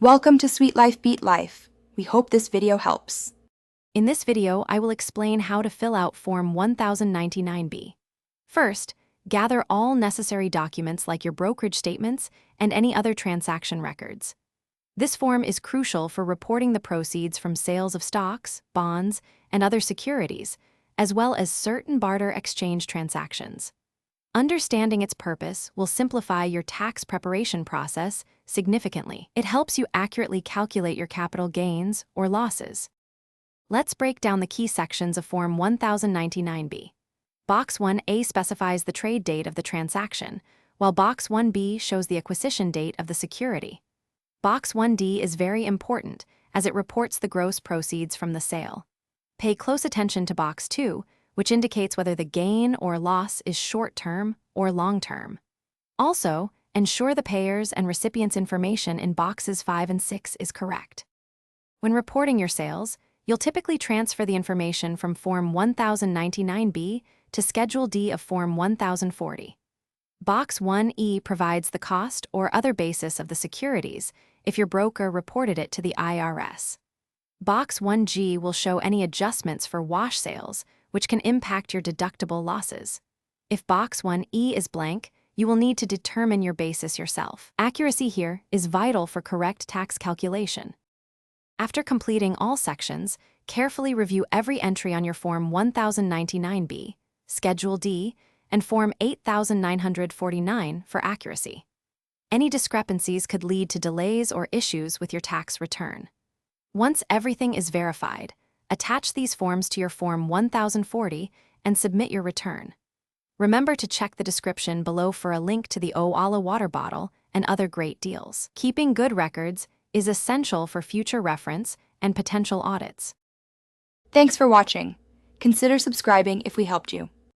Welcome to Sweet Life Beat Life. We hope this video helps. In this video, I will explain how to fill out Form 1099-B. First, gather all necessary documents like your brokerage statements and any other transaction records. This form is crucial for reporting the proceeds from sales of stocks, bonds, and other securities, as well as certain barter exchange transactions. Understanding its purpose will simplify your tax preparation process significantly. It helps you accurately calculate your capital gains or losses. Let's break down the key sections of Form 1099-B. Box 1A specifies the trade date of the transaction, while Box 1B shows the acquisition date of the security. Box 1D is very important as it reports the gross proceeds from the sale. Pay close attention to Box 2, which indicates whether the gain or loss is short-term or long-term. Also, ensure the payers' and recipients' information in Boxes 5 and 6 is correct. When reporting your sales, you'll typically transfer the information from Form 1099-B to Schedule D of Form 1040. Box 1E provides the cost or other basis of the securities if your broker reported it to the IRS. Box 1G will show any adjustments for wash sales, which can impact your deductible losses. If Box 1E is blank, you will need to determine your basis yourself. Accuracy here is vital for correct tax calculation. After completing all sections, carefully review every entry on your Form 1099-B, Schedule D, and Form 8949 for accuracy. Any discrepancies could lead to delays or issues with your tax return. Once everything is verified, attach these forms to your Form 1040 and submit your return. Remember to check the description below for a link to the Oala water bottle and other great deals. Keeping good records is essential for future reference and potential audits. Thanks for watching. Consider subscribing if we helped you.